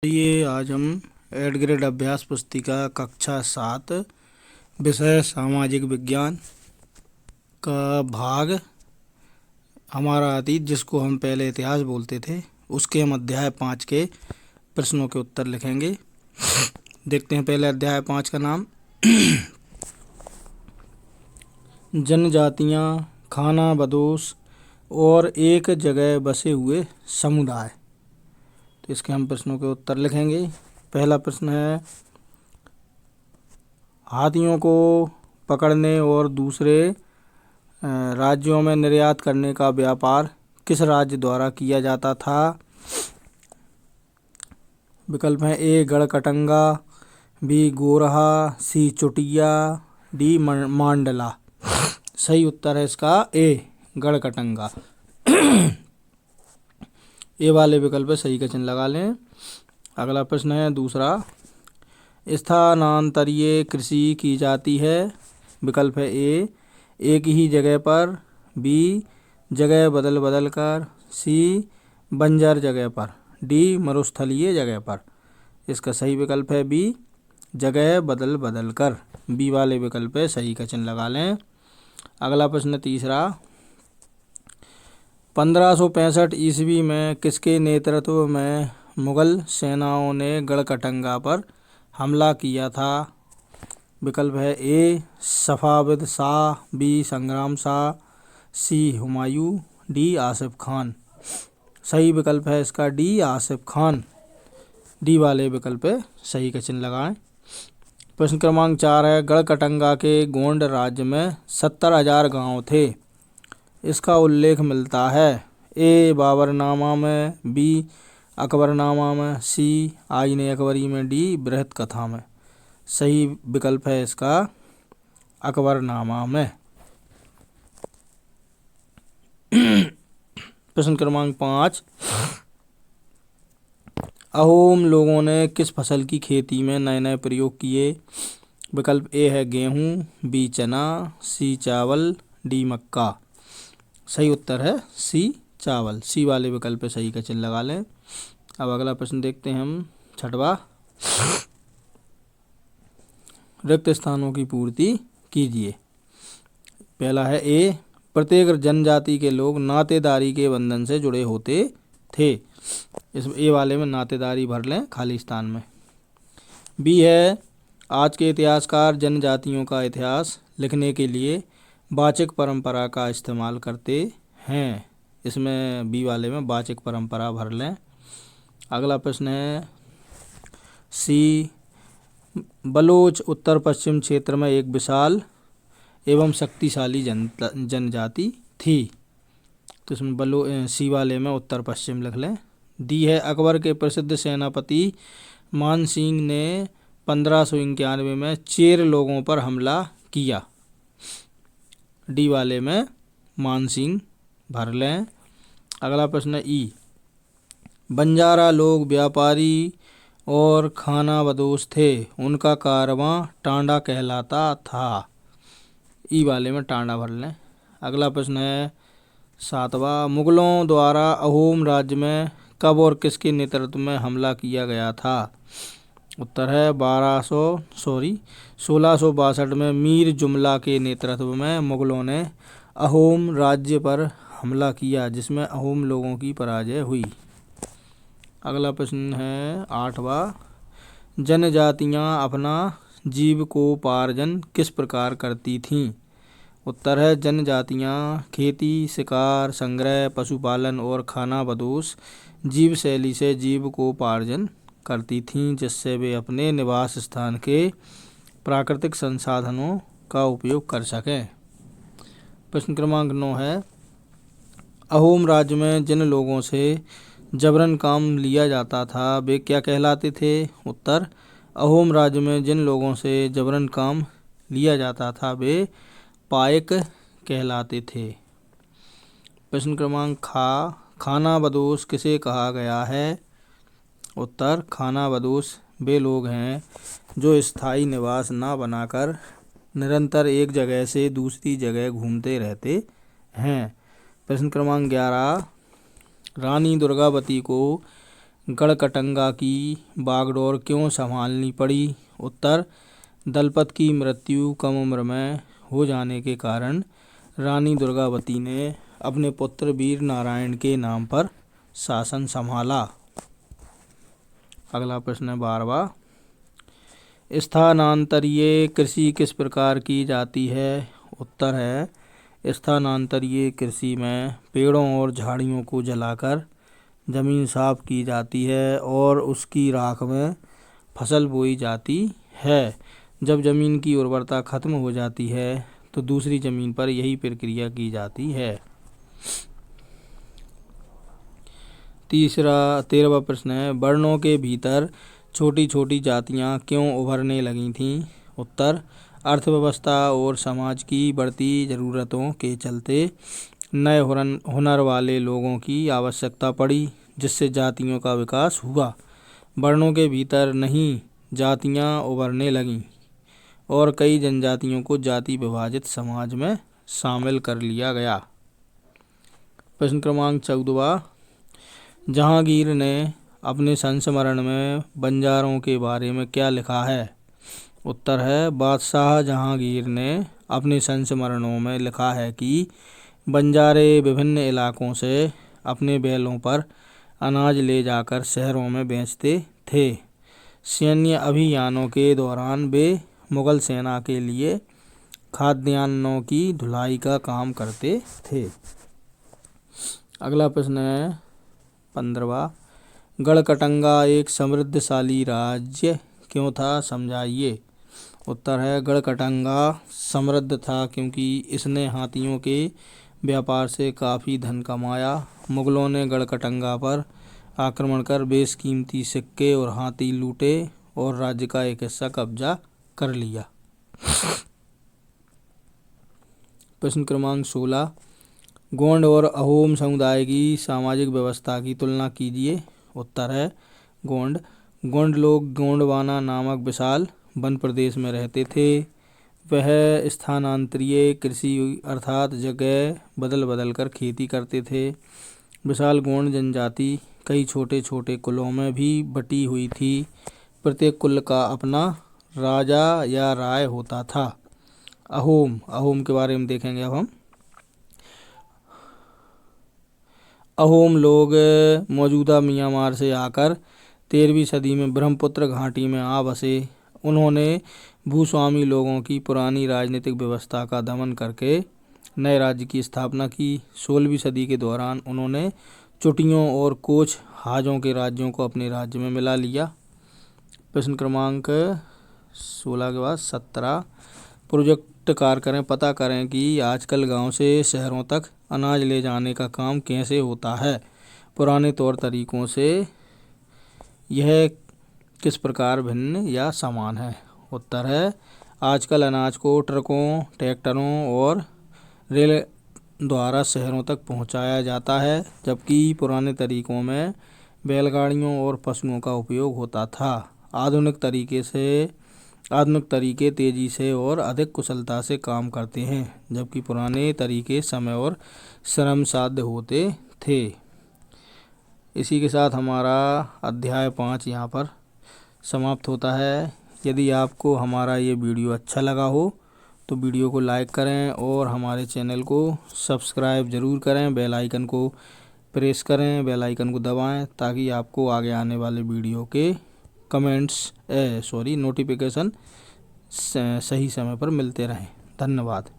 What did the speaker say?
ये आज हम एड ग्रेड अभ्यास पुस्तिका कक्षा 7 विषय सामाजिक विज्ञान का भाग हमारा अतीत, जिसको हम पहले इतिहास बोलते थे, उसके हम अध्याय 5 के प्रश्नों के उत्तर लिखेंगे। देखते हैं पहले अध्याय 5 का नाम जनजातियाँ, खाना बदोश और एक जगह बसे हुए समुदाय। तो इसके हम प्रश्नों के उत्तर लिखेंगे। पहला प्रश्न है, हाथियों को पकड़ने और दूसरे राज्यों में निर्यात करने का व्यापार किस राज्य द्वारा किया जाता था? विकल्प हैं ए गढ़कटंगा, बी गोरहा, सी चुटिया, डी मांडला। सही उत्तर है इसका ए गढ़कटंगा। ए वाले विकल्प पे सही का चिन्ह लगा लें। अगला प्रश्न है दूसरा, स्थानांतरीय कृषि की जाती है। विकल्प है ए एक ही जगह पर, बी जगह बदल बदल कर, सी बंजर जगह पर, डी मरुस्थलीय जगह पर। इसका सही विकल्प है बी जगह बदल बदल कर। बी वाले विकल्प पे सही का चिन्ह लगा लें। अगला प्रश्न तीसरा, 1565 ईस्वी में किसके नेतृत्व में मुगल सेनाओं ने गढ़कटंगा पर हमला किया था? विकल्प है ए सफाविद शाह, बी संग्राम शाह, सी हुमायूं, डी आसिफ खान। सही विकल्प है इसका डी आसिफ खान। डी वाले विकल्प पे सही का चिन्ह लगाएं। प्रश्न क्रमांक 4 है, गढ़कटंगा के गोंड राज्य में 70,000 गांव थे। इसका उल्लेख मिलता है ए बाबरनामा में, बी अकबरनामा में, सी आईने अकबरी में, डी बृहत कथा में। सही विकल्प है इसका अकबरनामा में। प्रश्न क्रमांक 5, अहोम लोगों ने किस फसल की खेती में नए नए प्रयोग किए? विकल्प ए है गेहूं, बी चना, सी चावल, डी मक्का। सही उत्तर है सी चावल। सी वाले विकल्प पे सही का चिन्ह लगा लें। अब अगला प्रश्न देखते हैं हम, छठवा, रिक्त स्थानों की पूर्ति कीजिए। पहला है ए प्रत्येक जनजाति के लोग नातेदारी के बंधन से जुड़े होते थे। इस ए वाले में नातेदारी भर लें खाली स्थान में। बी है आज के इतिहासकार जनजातियों का इतिहास लिखने के लिए वाचिक परंपरा का इस्तेमाल करते हैं। इसमें बी वाले में वाचिक परंपरा भर लें। अगला प्रश्न है सी, बलोच उत्तर पश्चिम क्षेत्र में एक विशाल एवं शक्तिशाली जनजाति थी। तो इसमें सी वाले में उत्तर पश्चिम लिख लें। डी है अकबर के प्रसिद्ध सेनापति मान सिंह ने 1591 में चेर लोगों पर हमला किया। डी वाले में मान सिंह भर लें। अगला प्रश्न है ई, बंजारा लोग व्यापारी और खाना बदोश थे, उनका कारवां टांडा कहलाता था। ई वाले में टांडा भर लें। अगला प्रश्न है 7वां, मुगलों द्वारा अहोम राज्य में कब और किसके नेतृत्व में हमला किया गया था? उत्तर है 1662 में मीर जुमला के नेतृत्व में मुगलों ने अहोम राज्य पर हमला किया, जिसमें अहोम लोगों की पराजय हुई। अगला प्रश्न है 8वां, जनजातियां अपना जीविकोपार्जन किस प्रकार करती थीं? उत्तर है जनजातियां खेती, शिकार, संग्रह, पशुपालन और खाना बदोश जीव शैली से जीविकोपार्जन करती थीं, जिससे वे अपने निवास स्थान के प्राकृतिक संसाधनों का उपयोग कर सकें। प्रश्न क्रमांक 9 है, अहोम राज्य में जिन लोगों से जबरन काम लिया जाता था वे क्या कहलाते थे? उत्तर, अहोम राज्य में जिन लोगों से जबरन काम लिया जाता था वे पायक कहलाते थे। प्रश्न क्रमांक खाना बदोश किसे कहा गया है? उत्तर, खाना बदोश वे लोग हैं जो स्थायी निवास न बनाकर निरंतर एक जगह से दूसरी जगह घूमते रहते हैं। प्रश्न क्रमांक 11, रानी दुर्गावती को गढ़कटंगा की बागडोर क्यों संभालनी पड़ी? उत्तर, दलपत की मृत्यु कम उम्र में हो जाने के कारण रानी दुर्गावती ने अपने पुत्र वीर नारायण के नाम पर शासन संभाला। अगला प्रश्न है 12वां। स्थानांतरीय कृषि किस प्रकार की जाती है? उत्तर है, स्थानांतरीय कृषि में पेड़ों और झाड़ियों को जलाकर जमीन साफ की जाती है और उसकी राख में फसल बोई जाती है। जब जमीन की उर्वरता खत्म हो जाती है तो दूसरी जमीन पर यही प्रक्रिया की जाती है। 13वां प्रश्न है, वर्णों के भीतर छोटी छोटी जातियां क्यों उभरने लगी थीं? उत्तर, अर्थव्यवस्था और समाज की बढ़ती ज़रूरतों के चलते नए हुनर वाले लोगों की आवश्यकता पड़ी, जिससे जातियों का विकास हुआ। वर्णों के भीतर नई जातियां उभरने लगीं और कई जनजातियों को जाति विभाजित समाज में शामिल कर लिया गया। प्रश्न क्रमांक 14वां। जहांगीर ने अपने संस्मरण में बंजारों के बारे में क्या लिखा है? उत्तर है, बादशाह जहांगीर ने अपने संस्मरणों में लिखा है कि बंजारे विभिन्न इलाकों से अपने बैलों पर अनाज ले जाकर शहरों में बेचते थे। सैन्य अभियानों के दौरान वे मुगल सेना के लिए खाद्यान्नों की ढुलाई का काम करते थे। अगला प्रश्न है 15वां। गढ़कटंगा एक समृद्धशाली राज्य क्यों था? समझाइए। उत्तर है, गढ़कटंगा समृद्ध था क्योंकि इसने हाथियों के व्यापार से काफ़ी धन कमाया। मुगलों ने गढ़कटंगा पर आक्रमण कर बेशकीमती सिक्के और हाथी लूटे और राज्य का एक हिस्सा कब्जा कर लिया। प्रश्न क्रमांक 16। गोंड और अहोम समुदाय की सामाजिक व्यवस्था की तुलना कीजिए। उत्तर है, गोंड लोग गोंडवाना नामक विशाल वन प्रदेश में रहते थे। वह स्थानांतरीय कृषि अर्थात जगह बदल बदल कर खेती करते थे। विशाल गोंड जनजाति कई छोटे छोटे कुलों में भी बटी हुई थी। प्रत्येक कुल का अपना राजा या राय होता था। अहोम के बारे में देखेंगे अब हम। अहोम लोग मौजूदा म्यांमार से आकर 13वीं सदी में ब्रह्मपुत्र घाटी में आ बसे। उन्होंने भूस्वामी लोगों की पुरानी राजनीतिक व्यवस्था का दमन करके नए राज्य की स्थापना की। 16वीं सदी के दौरान उन्होंने चुटियों और कोच हाजों के राज्यों को अपने राज्य में मिला लिया। प्रश्न क्रमांक 16 के बाद 17। प्रोजेक्ट कार्य करें, पता करें कि आजकल गांव से शहरों तक अनाज ले जाने का काम कैसे होता है। पुराने तौर तरीकों से यह किस प्रकार भिन्न या समान है? उत्तर है, आजकल अनाज को ट्रकों, ट्रैक्टरों और रेल द्वारा शहरों तक पहुंचाया जाता है, जबकि पुराने तरीकों में बैलगाड़ियों और पशुओं का उपयोग होता था। आधुनिक तरीके तेजी से और अधिक कुशलता से काम करते हैं, जबकि पुराने तरीके समय और श्रम साध्य होते थे। इसी के साथ हमारा अध्याय 5 यहाँ पर समाप्त होता है। यदि आपको हमारा ये वीडियो अच्छा लगा हो तो वीडियो को लाइक करें और हमारे चैनल को सब्सक्राइब ज़रूर करें। बेल आइकन को प्रेस करें, बेल आइकन को दबाएं ताकि आपको आगे आने वाले वीडियो के नोटिफिकेशन सही समय पर मिलते रहें। धन्यवाद।